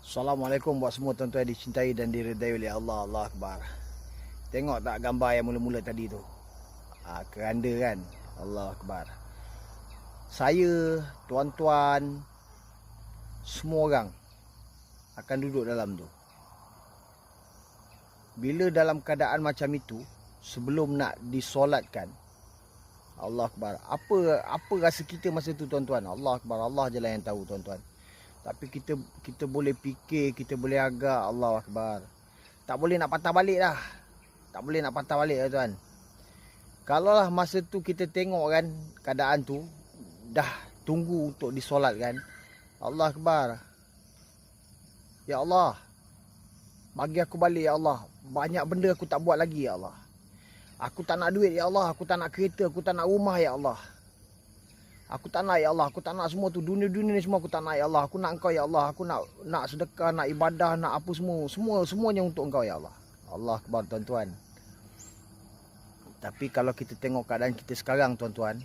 Assalamualaikum buat semua tuan-tuan yang dicintai dan diredai oleh Allah. Allah Akbar. Tengok tak gambar yang mula-mula tadi tu? Keranda kan? Allah Akbar. Saya, tuan-tuan, semua orang akan duduk dalam tu. Bila dalam keadaan macam itu, sebelum nak disolatkan, Allah Akbar. Apa rasa kita masa tu tuan-tuan? Allah Akbar. Allah je lah yang tahu tuan-tuan. Tapi kita boleh fikir, kita boleh agak. Allah Akbar. Tak boleh nak patah balik dah. Tak boleh nak patah balik lah tuan. Kalaulah masa tu kita tengok kan keadaan tu, dah tunggu untuk disolatkan. Allah Akbar. Ya Allah, bagi aku balik ya Allah. Banyak benda aku tak buat lagi ya Allah. Aku tak nak duit ya Allah. Aku tak nak kereta. Aku tak nak rumah ya Allah. Aku tak nak ya Allah. Aku tak nak semua tu. Dunia-dunia ni semua aku tak nak ya Allah. Aku nak engkau ya Allah. Aku nak sedekah, nak ibadah, nak apa semua. Semuanya untuk engkau ya Allah. Allah Akbar tuan-tuan. Tapi kalau kita tengok keadaan kita sekarang tuan-tuan,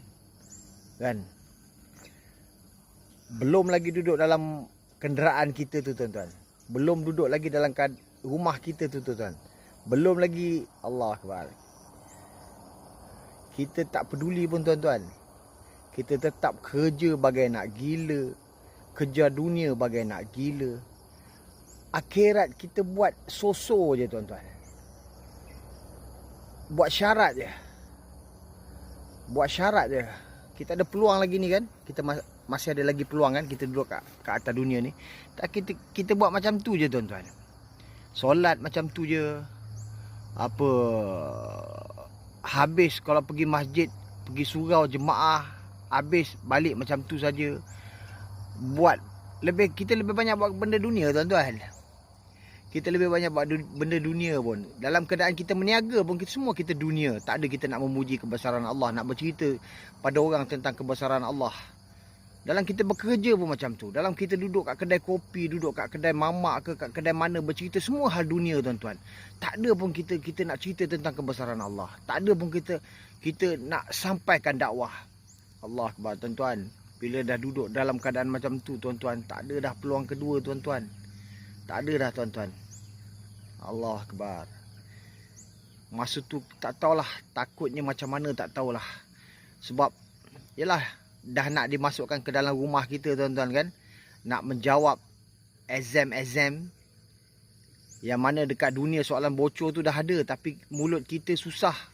kan, belum lagi duduk dalam kenderaan kita tu tuan-tuan. Belum duduk lagi dalam rumah kita tu tuan-tuan. Belum lagi, Allah Akbar. Kita tak peduli pun tuan-tuan. Kita tetap kerja bagai nak gila. Kerja dunia bagai nak gila. Akhirat kita buat so-so je tuan-tuan. Buat syarat je. Buat syarat je. Kita ada peluang lagi ni kan. Kita masih ada lagi peluang kan. Kita duduk kat atas dunia ni. Kita buat macam tu je tuan-tuan. Solat macam tu je. Habis kalau pergi masjid, pergi surau jemaah, habis balik macam tu saja. Kita lebih banyak buat benda dunia tuan-tuan. Kita lebih banyak buat benda dunia pun. Dalam keadaan kita meniaga pun semua kita dunia. Tak ada kita nak memuji kebesaran Allah, nak bercerita pada orang tentang kebesaran Allah. Dalam kita bekerja pun macam tu. Dalam kita duduk kat kedai kopi, duduk kat kedai mamak ke kat kedai mana, bercerita semua hal dunia tuan-tuan. Tak ada pun kita nak cerita tentang kebesaran Allah. Tak ada pun kita nak sampaikan dakwah. Allah Akbar tuan-tuan. Bila dah duduk dalam keadaan macam tu tuan-tuan, tak ada dah peluang kedua tuan-tuan. Tak ada dah tuan-tuan. Allah Akbar. Masa tu tak tahulah, takutnya macam mana tak tahulah. Sebab yalah, dah nak dimasukkan ke dalam rumah kita tuan-tuan kan. Nak menjawab exam yang mana dekat dunia soalan bocor tu dah ada, tapi mulut kita susah